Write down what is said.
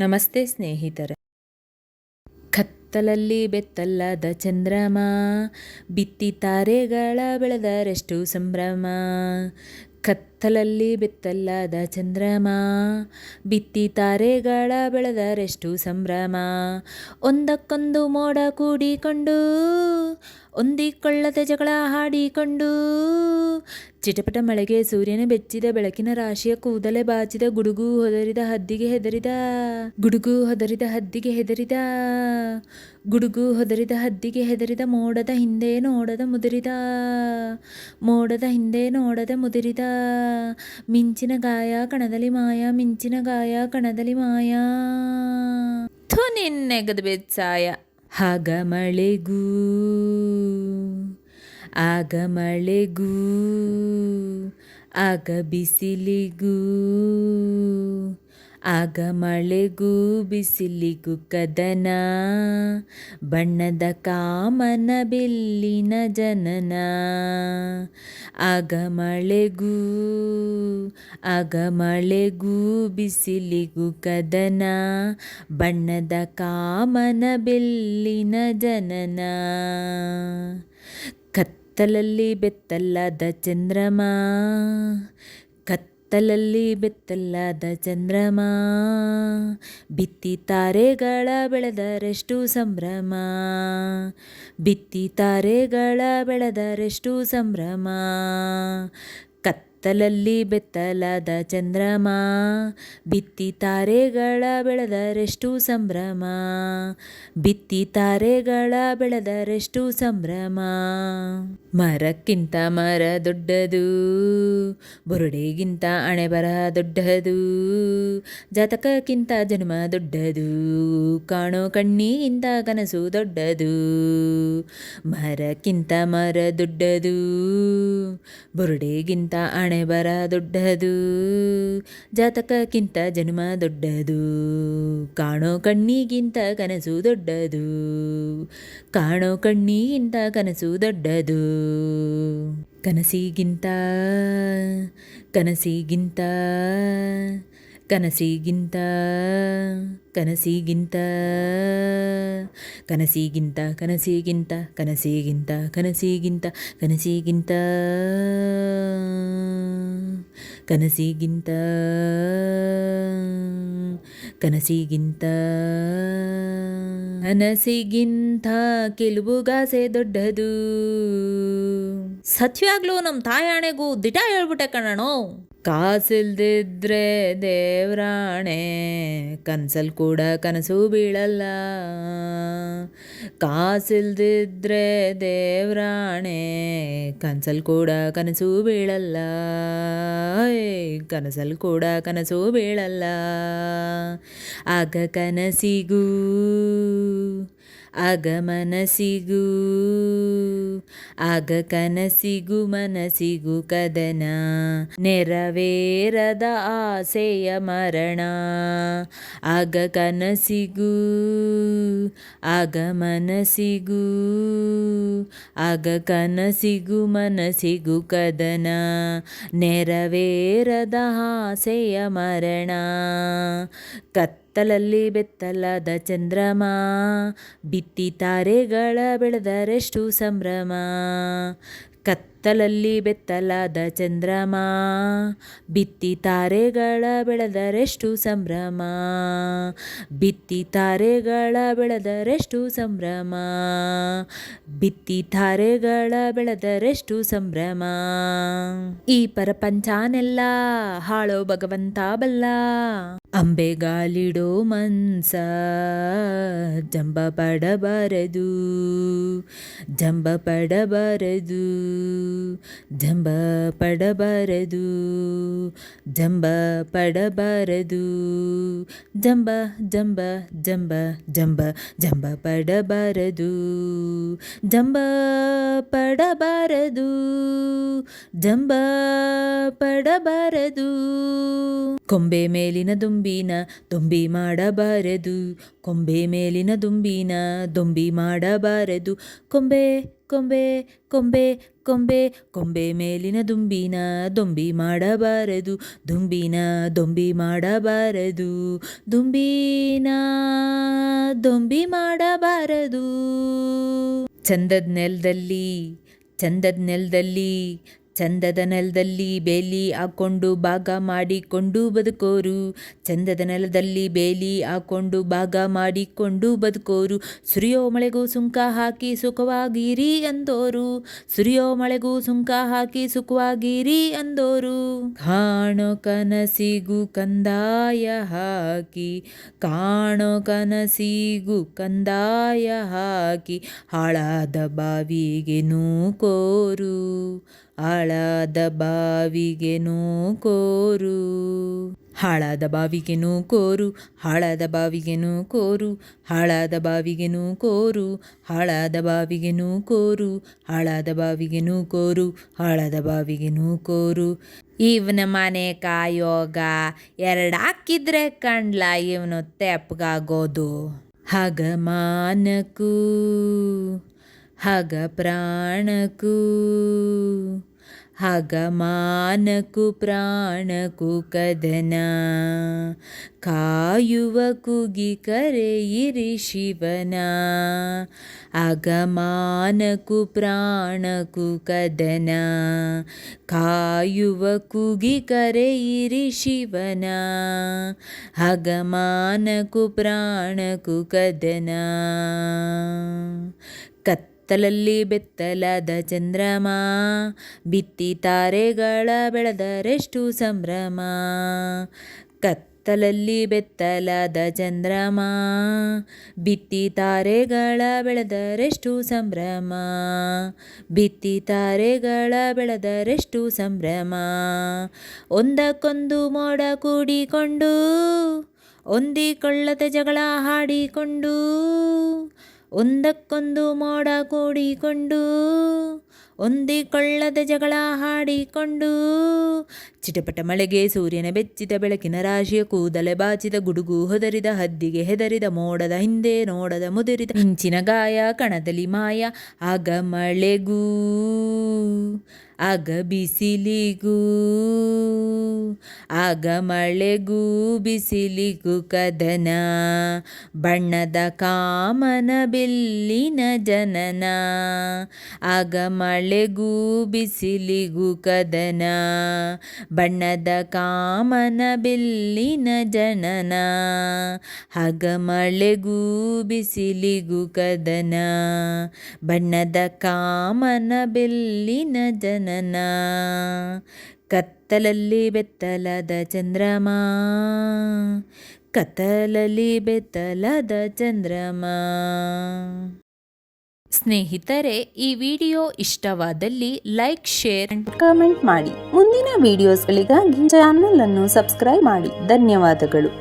ನಮಸ್ತೆ ಸ್ನೇಹಿತರೆ. ಕತ್ತಲಲ್ಲಿ ಬೆತ್ತಲ್ಲದ ಚಂದ್ರಮ, ಬಿತ್ತಿ ತಾರೆಗಳ ಬೆಳೆದರೆಷ್ಟು ಸಂಭ್ರಮ. ಕತ್ತಲಲ್ಲಿ ಬೆತ್ತಲ್ಲದ ಚಂದ್ರಮ, ಬಿತ್ತಿ ತಾರೆಗಳ ಬೆಳೆದರೆಷ್ಟು ಸಂಭ್ರಮ. ಒಂದಕ್ಕೊಂದು ಮೋಡ ಕೂಡಿಕೊಂಡು, ಹೊಂದಿಕೊಳ್ಳದೆ ಜಗಳ ಹಾಡಿಕೊಂಡು, ಚಿಟಪಟ ಮಳೆಗೆ ಸೂರ್ಯನ ಬೆಚ್ಚಿದ ಬೆಳಕಿನ ರಾಶಿಯ ಕೂದಲೆ ಬಾಚಿದ, ಗುಡುಗು ಹೊದರಿದ ಹದ್ದಿಗೆ ಹೆದರಿದ, ಗುಡುಗು ಹೊದರಿದ ಹದ್ದಿಗೆ ಹೆದರಿದ, ಗುಡುಗು ಹೊದರಿದ ಹದ್ದಿಗೆ ಹೆದರಿದ. ಮೋಡದ ಹಿಂದೆ ನೋಡದ ಮುದುರಿದ, ಮೋಡದ ಹಿಂದೆ ನೋಡದ ಮುದುರಿದ. ಮಿಂಚಿನ ಗಾಯ ಕಣದಲ್ಲಿ ಮಾಯ, ಮಿಂಚಿನ ಗಾಯ ಕಣದಲ್ಲಿ ಮಾಯ. ನಿನ್ನೆಗದ ಬೆಚ್ಚಾಯ. ಆಗ ಮಳೆಗೂ ಆಗ ಮಳೆಗೂ ಆಗ ಬಿಸಿಲಿಗೂ, ಆಗ ಮಳೆಗೂ ಬಿಸಿಲಿಗೂ ಕದನ. ಬಣ್ಣದ ಕಾಮನ ಬಿಲ್ಲಿನ ಜನನ. ಆಗ ಮಳೆಗೂ ಆಗ ಮಳೆಗೂ ಬಿಸಿಲಿಗೂ ಕದನ. ಬಣ್ಣದ ಕಾಮನ ಬಿಲ್ಲಿನ ಜನನ. ಕತ್ತಲಲ್ಲಿ ಬೆತ್ತಲ್ಲದ ಚಂದ್ರಮ, ಕತ್ತಲಲ್ಲಿ ಬೆತ್ತಲ್ಲದ ಚಂದ್ರಮ, ಬಿತ್ತಿ ತಾರೆಗಳ ಬೆಳೆದರೆಷ್ಟು ಸಂಭ್ರಮ. ಬಿತ್ತಿ ತಾರೆಗಳ ಬೆಳೆದರೆಷ್ಟು ಸಂಭ್ರಮ. ಕತ್ತಲಲ್ಲಿ ಬೆತ್ತಲಾದ ಚಂದ್ರಮ, ಬಿತ್ತಿ ತಾರೆಗಳ ಬೆಳೆದರೆಷ್ಟು ಸಂಭ್ರಮ. ಬಿತ್ತಿ ತಾರೆಗಳ ಬೆಳೆದರೆಷ್ಟು ಸಂಭ್ರಮ. ಮರಕ್ಕಿಂತ ಮರ ದೊಡ್ಡದು, ಬುರುಡೆಗಿಂತ ಹಣೆ ಬರಹ ದೊಡ್ಡದು, ಜಾತಕಕ್ಕಿಂತ ಜನ್ಮ ದೊಡ್ಡದು, ಕಾಣೋ ಕಣ್ಣಿಗಿಂತ ಕನಸು ದೊಡ್ಡದು. ಮರಕ್ಕಿಂತ ಮರ ದೊಡ್ಡದು, ಬುರುಡೆಗಿಂತ ಹಣೆ ಬರಹ ದೊಡ್ಡದು, ಜಾತಕಕ್ಕಿಂತ ಜನ್ಮ ದೊಡ್ಡದು, ಕಾಣೋ ಕಣ್ಣಿಗಿಂತ ಕನಸು ದೊಡ್ಡದು, ಕಾಣೋ ಕಣ್ಣಿಗಿಂತ ಕನಸು ದೊಡ್ಡದು. ಕನಸಿಗಿಂತ ಕನಸಿಗಿಂತ ಕನಸಿಗಿಂತ ಕನಸಿಗಿಂತ ಕನಸಿಗಿಂತ ಕನಸಿಗಿಂತ ಕನಸಿಗಿಂತ ಕನಸಿಗಿಂತ ಕನಸಿಗಿಂತ ಕನಸಿಗಿಂತ ಕನಸಿಗಿಂತ ಕನಸಿಗಿಂತ ಕೆಲವುಗಾಸೆ ದೊಡ್ಡದು. ಸತ್ಯವಾಗ್ಲೂ ನಮ್ಮ ತಾಯಾಣೆಗೂ ದಿಟ ಹೇಳ್ಬಿಟ್ಟೆ ಕಣೋ. ಕಾಸಿಲ್ದಿದ್ರೆ ದೇವ್ರಾಣೆ, ಕನ್ಸಲ್ ಕೂಡ ಕನಸು ಬೀಳಲ್ಲ. ಕಾಸಿಲ್ದಿದ್ರೆ ದೇವ್ರಾಣೆ, ಕನ್ಸಲ್ ಕೂಡ ಕನಸು ಬೀಳಲ್ಲ. ಕನಸಲ್ ಕೂಡ ಕನಸು ಬೀಳಲ್ಲ. ಆಗ ಕನಸಿಗೂ ಆಗ ಮನಸ್ಸಿಗೂ, ಆಗ ಕನಸಿಗೂ ಮನಸ್ಸಿಗೂ ಕದನ. ನೆರವೇರದ ಆಸೆಯ ಮರಣ. ಆಗ ಕನಸಿಗೂ ಆಗ ಮನಸ್ಸಿಗೂ, ಆಗ ಕನಸಿಗೂ ಮನಸ್ಸಿಗೂ ಕದನ. ನೆರವೇರದ ಆಸೆಯ ಮರಣ. ಕತ್ತಲಲ್ಲಿ ಬೆತ್ತಲಾದ ಚಂದ್ರಮ, ಬಿತ್ತಿ ತಾರೆಗಳ ಬೆಳೆದರೆಷ್ಟು ಸಂಭ್ರಮ. ಕತ್ತಲಲ್ಲಿ ಬೆತ್ತಲಾದ ಚಂದ್ರಮ, ಬಿತ್ತಿ ತಾರೆಗಳ ಬೆಳೆದರೆಷ್ಟು ಸಂಭ್ರಮ. ಬಿತ್ತಿ ತಾರೆಗಳ ಬೆಳೆದರೆಷ್ಟು ಸಂಭ್ರಮ. ಬಿತ್ತಿ ತಾರೆಗಳ ಬೆಳೆದರೆಷ್ಟು ಸಂಭ್ರಮ. ಈ ಪ್ರಪಂಚನೆಲ್ಲ ಹಾಳೋ ಭಗವಂತ ಬಲ್ಲ. ಅಂಬೆಗಾಲಿಡೋ ಮನ್ಸ ಜಂಬ ಪಡಬಾರದು, ಜಂಬ ಪಡಬಾರದು, ಜಂಬ ಪಡಬಾರದು, ಜಂಬ ಪಡಬಾರದು. ಜಂಬ ಜಂಬ ಜಂಬ ಜಂಬ ಜಂಬ ಪಡಬಾರದು, ಜಂಬ ಪಡಬಾರದು, ಜಂಬ ಪಡಬಾರದು. ಕೊಂಬೆ ಮೇಲಿನ ದುಂಬಿನ ದೊಂಬಿ ಮಾಡಬಾರದು, ಕೊಂಬೆ ಮೇಲಿನ ದುಂಬಿನ ದೊಂಬಿ ಮಾಡಬಾರದು. ಕೊಂಬೆ ಕೊಂಬೆ ಕೊಂಬೆ ಕೊಂಬೆ ಕೊಂಬೆ ಮೇಲಿನ ದುಂಬಿನ ದೊಂಬಿ ಮಾಡಬಾರದು, ದುಂಬಿನ ದೊಂಬಿ ಮಾಡಬಾರದು, ದುಂಬಿನ ದೊಂಬಿ ಮಾಡಬಾರದು. ಚಂದದ ನೆಲದಲ್ಲಿ ಚಂದದ ನೆಲದಲ್ಲಿ ಚಂದದ ನೆಲದಲ್ಲಿ ಬೇಲಿ ಹಾಕ್ಕೊಂಡು ಭಾಗ ಮಾಡಿಕೊಂಡು ಬದುಕೋರು, ಚಂದದ ನೆಲದಲ್ಲಿ ಬೇಲಿ ಹಾಕ್ಕೊಂಡು ಭಾಗ ಮಾಡಿಕೊಂಡು ಬದುಕೋರು. ಸುರಿಯೋ ಮಳೆಗೂ ಸುಂಕ ಹಾಕಿ ಸುಖವಾಗಿರಿ ಅಂದೋರು, ಸುರಿಯೋ ಮಳೆಗೂ ಸುಂಕ ಹಾಕಿ ಸುಖವಾಗಿರಿ ಅಂದೋರು. ಕಾಣೋ ಕನಸಿಗೂ ಕಂದಾಯ ಹಾಕಿ, ಕಾಣೋ ಕನಸಿಗೂ ಕಂದಾಯ ಹಾಕಿ, ಹಾಳಾದ ಬಾವಿಗೆ ನೂಕೋರು, ಹಾಳಾದ ಬಾವಿಗೆ ನೂಕೋರು. ಹಾಳಾದ ಬಾವಿಗೆ ನೂಕೋರು, ಹಾಳಾದ ಬಾವಿಗೆ ನೂಕೋರು, ಹಾಳಾದ ಬಾವಿಗೆ ನೂಕೋರು, ಹಾಳಾದ ಬಾವಿಗೆ ನೂಕೋರು, ಹಾಳಾದ ಬಾವಿಗೆ ನೂಕೋರು, ಹಾಳಾದ ಬಾವಿಗೆ ನೂಕೋರು. ಇವನ ಮನೆ ಕಾಯೋಗ ಎರಡು ಹಾಕಿದ್ರೆ ಕಂಡ್ಲ ಇವನು ತೆಪ್ಪಗಾಗೋದು. ಹಗ ಮಾನಕ್ಕೂ ಹಗ ಪ್ರಾಣಕ್ಕೂ, ಹಗ ಮಾನಕ್ಕೂ ಪ್ರಾಣಕ್ಕೂ ಕದನ, ಕಾಯುವ ಕೂಗಿ ಕರೆಯಿರಿ ಶಿವನ. ಅಗಮಾನಕ್ಕೂ ಪ್ರಾಣಕ್ಕೂ ಕದನ, ಕಾಯುವ ಕೂಗಿ ಕರೆಯಿರಿ ಶಿವನ. ಅಗಮಾನಕ್ಕೂ ಪ್ರಾಣಕ್ಕೂ ಕದನ. ಕತ್ತಲಲ್ಲಿ ಬೆತ್ತಲಾದ ಚಂದ್ರಮ, ಬಿತ್ತಿ ತಾರೆಗಳ ಬೆಳೆದರೆಷ್ಟು ಸಂಭ್ರಮ. ಕತ್ತಲಲ್ಲಿ ಬೆತ್ತಲಾದ ಚಂದ್ರಮ, ಬಿತ್ತಿ ತಾರೆಗಳ ಬೆಳೆದರೆಷ್ಟು ಸಂಭ್ರಮ, ಬಿತ್ತಿ ತಾರೆಗಳ ಬೆಳೆದರೆಷ್ಟು ಸಂಭ್ರಮ. ಒಂದಕ್ಕೊಂದು ಮೋಡ ಕೂಡಿಕೊಂಡು, ಹೊಂದಿಕೊಳ್ಳದೆ ಜಗಳ ಹಾಡಿಕೊಂಡು, ಒಂದಕ್ಕೊಂದು ಮೋಡ ಕೂಡಿಕೊಂಡು, ಹೊಂದಿಕೊಳ್ಳದೆ ಜಗಳ ಹಾಡಿಕೊಂಡು. ಚಿಟಪಟ ಮಳೆಗೆ ಸೂರ್ಯನ ಬೆಚ್ಚಿದ ಬೆಳಕಿನ ರಾಶಿಯ ಕೂದಲೆ ಬಾಚಿದ ಗುಡುಗು ಹೊದರಿದ ಹದ್ದಿಗೆ ಹೆದರಿದ ಮೋಡದ ಹಿಂದೆ ನೋಡದ ಮುದುರಿದ ಮಿಂಚಿನ ಗಾಯ ಕಣದಲ್ಲಿ ಮಾಯ. ಆಗ ಮಳೆಗೂ ಆಗ ಬಿಸಿಲಿಗೂ, ಆಗ ಮಳೆಗೂ ಬಿಸಿಲಿಗೂ ಕದನ, ಬಣ್ಣದ ಕಾಮನ ಬಿಲ್ಲಿನ ಜನನ. ಆಗ ಮಳೆಗೂ ಬಿಸಿಲಿಗೂ ಕದನ, ಬಣ್ಣದ ಕಾಮನ ಬಿಲ್ಲಿನ ಜನನ. ಆಗ ಮಳೆಗೂ ಬಿಸಿಲಿಗೂ ಕದನ, ಬಣ್ಣದ ಕಾಮನ ಬಿಲ್ಲಿನ ಜನನ. ಕತ್ತಲಲ್ಲಿ ಬೆತ್ತಲಾದ ಚಂದ್ರಮ, ಕತ್ತಲಲ್ಲಿ ಬೆತ್ತಲಾದ ಚಂದ್ರಮ. ಸ್ನೇಹಿತರೆ, ಈ ವಿಡಿಯೋ ಇಷ್ಟವಾದಲ್ಲಿ ಲೈಕ್, ಶೇರ್ ಅಂಡ್ ಕಾಮೆಂಟ್ ಮಾಡಿ. ಮುಂದಿನ ವಿಡಿಯೋಸ್ಗಳಿಗಾಗಿ ಚಾನೆಲ್ ಅನ್ನು ಸಬ್ಸ್ಕ್ರೈಬ್ ಮಾಡಿ. ಧನ್ಯವಾದಗಳು.